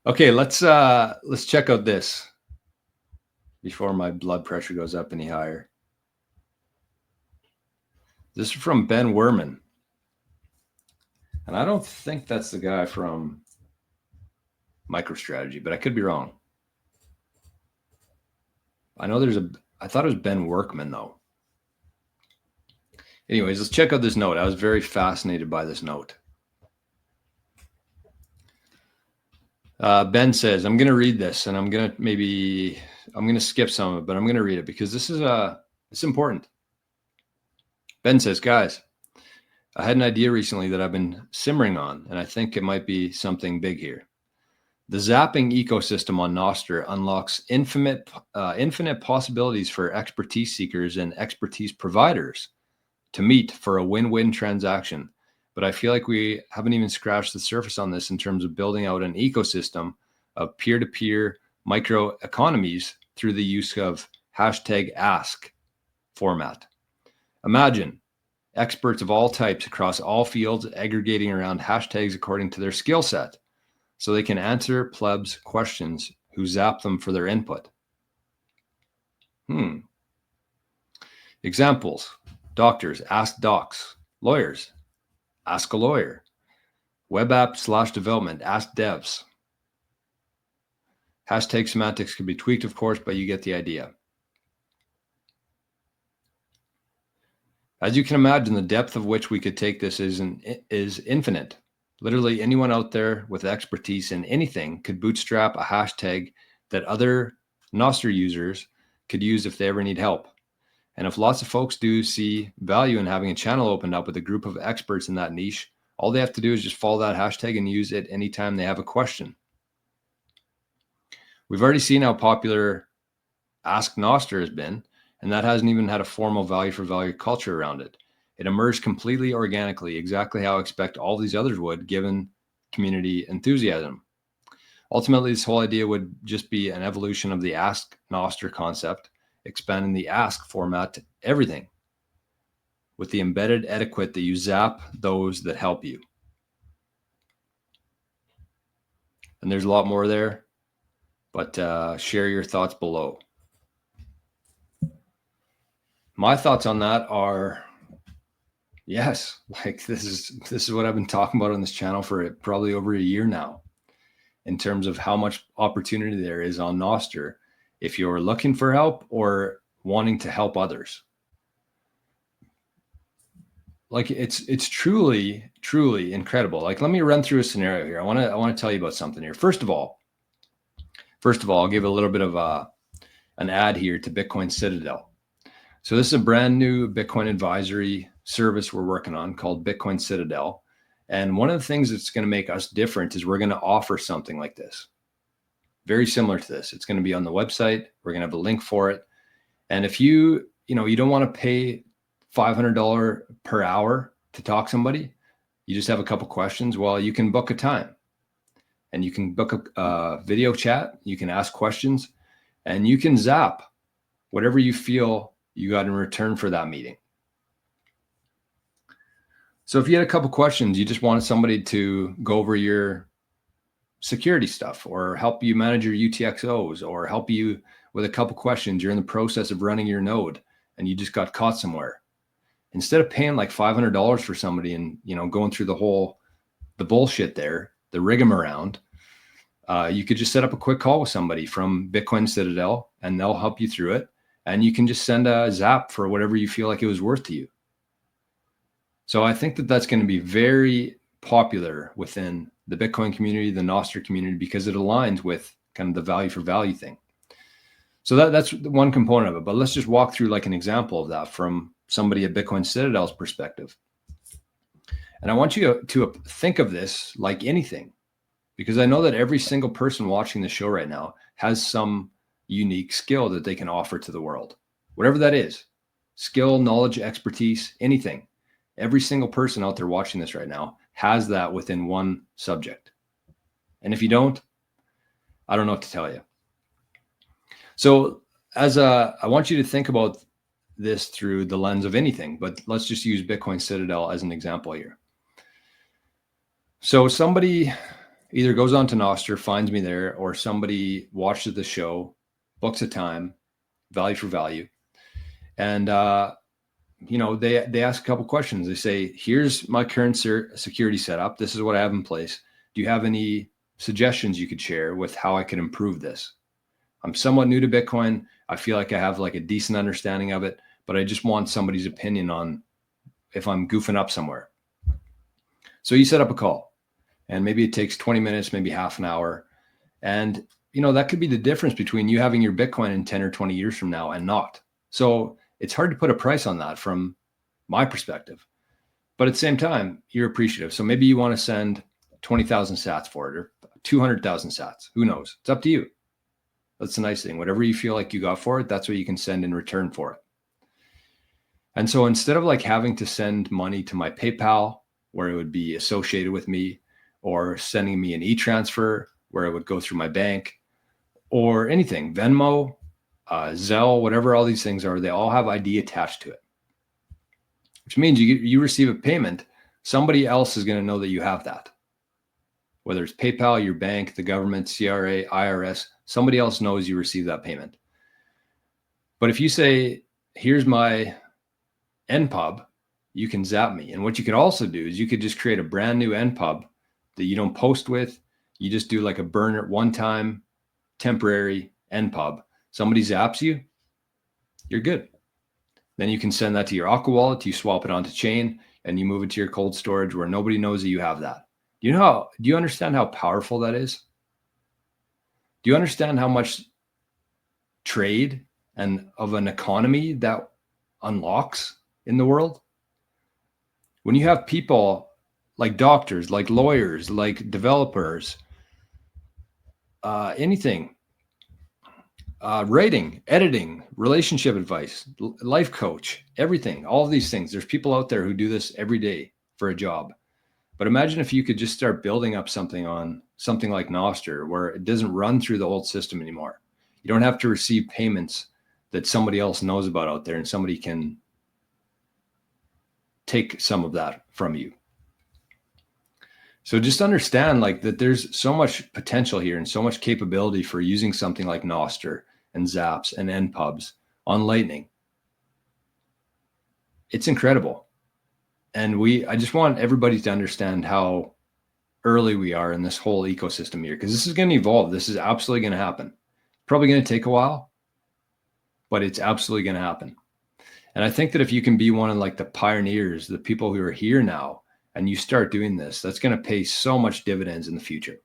Okay, let's check out this before my blood pressure goes up any higher. This is from Ben Werman. And I don't think that's the guy from MicroStrategy, but I could be wrong. I know I thought it was Ben Workman though. Anyways, let's check out this note. I was very fascinated by this note. Ben says, I'm going to read this and I'm going to skip some of it, but I'm going to read it because it's important. Ben says, guys, I had an idea recently that I've been simmering on, and I think it might be something big here. The zapping ecosystem on Noster unlocks infinite possibilities for expertise seekers and expertise providers to meet for a win-win transaction. But I feel like we haven't even scratched the surface on this in terms of building out an ecosystem of peer-to-peer micro economies through the use of #ask format. Imagine experts of all types across all fields aggregating around hashtags according to their skill set, so they can answer plebs' questions who zap them for their input. Examples: doctors, ask docs; lawyers, ask a lawyer; web app / development, ask devs. Hashtag semantics can be tweaked, of course, but you get the idea. As you can imagine, the depth of which we could take this is infinite. Literally anyone out there with expertise in anything could bootstrap a hashtag that other Noster users could use if they ever need help. And if lots of folks do see value in having a channel opened up with a group of experts in that niche, all they have to do is just follow that hashtag and use it anytime they have a question. We've already seen how popular Ask Noster has been, and that hasn't even had a formal value for value culture around it. It emerged completely organically, exactly how I expect all these others would, given community enthusiasm. Ultimately, this whole idea would just be an evolution of the Ask Noster concept, expanding the ask format to everything with the embedded etiquette that you zap those that help you. And there's a lot more there, but share your thoughts below. My thoughts on that are, yes, like this is what I've been talking about on this channel for probably over a year now, in terms of how much opportunity there is on Noster if you're looking for help or wanting to help others. Like it's truly incredible. Like, let me run through a scenario here. I want to tell you about something here. First of all, I'll give a little bit of an ad here to Bitcoin Citadel. So this is a brand new Bitcoin advisory service we're working on called Bitcoin Citadel. And one of the things that's going to make us different is we're going to offer something like this, very similar to this. It's going to be on the website. We're going to have a link for it. And if you don't want to pay $500 per hour to talk to somebody, you just have a couple questions, well, you can book a time and you can book a video chat. You can ask questions and you can zap whatever you feel you got in return for that meeting. So if you had a couple questions, you just wanted somebody to go over your security stuff or help you manage your UTXOs or help you with a couple questions, you're in the process of running your node and you just got caught somewhere. Instead of paying like $500 for somebody and, going through the bullshit there, the rigmarole, you could just set up a quick call with somebody from Bitcoin Citadel and they'll help you through it. And you can just send a zap for whatever you feel like it was worth to you. So I think that that's going to be very popular within the Bitcoin community, the Noster community, because it aligns with kind of the value for value thing. So that's one component of it. But let's just walk through like an example of that from somebody at Bitcoin Citadel's perspective. And I want you to think of this like anything, because I know that every single person watching the show right now has some unique skill that they can offer to the world, whatever that is, skill, knowledge, expertise, anything. Every single person out there watching this right now has that within one subject. And if you don't, I don't know what to tell you. So I want you to think about this through the lens of anything, but let's just use Bitcoin Citadel as an example here. So somebody either goes on to Noster, finds me there, or somebody watches the show, books a time, value for value. And, they ask a couple questions. They say, here's my current security setup. This is what I have in place. Do you have any suggestions you could share with how I could improve this? I'm somewhat new to Bitcoin. I feel like I have like a decent understanding of it, but I just want somebody's opinion on if I'm goofing up somewhere. So you set up a call, and maybe it takes 20 minutes, maybe half an hour. And, that could be the difference between you having your Bitcoin in 10 or 20 years from now and not. So it's hard to put a price on that from my perspective. But at the same time, you're appreciative. So maybe you want to send 20,000 sats for it, or 200,000 sats. Who knows? It's up to you. That's the nice thing. Whatever you feel like you got for it, that's what you can send in return for it. And so instead of like having to send money to my PayPal, where it would be associated with me, or sending me an e-transfer where it would go through my bank, or anything, Venmo, Zelle, whatever all these things are, they all have ID attached to it, which means you receive a payment, somebody else is going to know that you have that. Whether it's PayPal, your bank, the government, CRA, IRS, somebody else knows you received that payment. But if you say, here's my NPub, you can zap me. And what you could also do is you could just create a brand new NPub that you don't post with. You just do like a burner, one-time, temporary NPub. Somebody zaps you, you're good. Then you can send that to your Aqua wallet, you swap it onto chain, and you move it to your cold storage where nobody knows that you have that. Do you understand how powerful that is? Do you understand how much trade and of an economy that unlocks in the world? When you have people like doctors, like lawyers, like developers, anything, writing, editing, relationship advice, life coach, everything, all of these things. There's people out there who do this every day for a job. But imagine if you could just start building up something on something like Noster, where it doesn't run through the old system anymore. You don't have to receive payments that somebody else knows about out there, and somebody can take some of that from you. So just understand like that there's so much potential here and so much capability for using something like Noster and Zaps and NPubs on Lightning. It's incredible. And I just want everybody to understand how early we are in this whole ecosystem here, because this is going to evolve. This is absolutely going to happen. Probably going to take a while, but it's absolutely going to happen. And I think that if you can be one of like the pioneers, the people who are here now, and you start doing this, that's going to pay so much dividends in the future.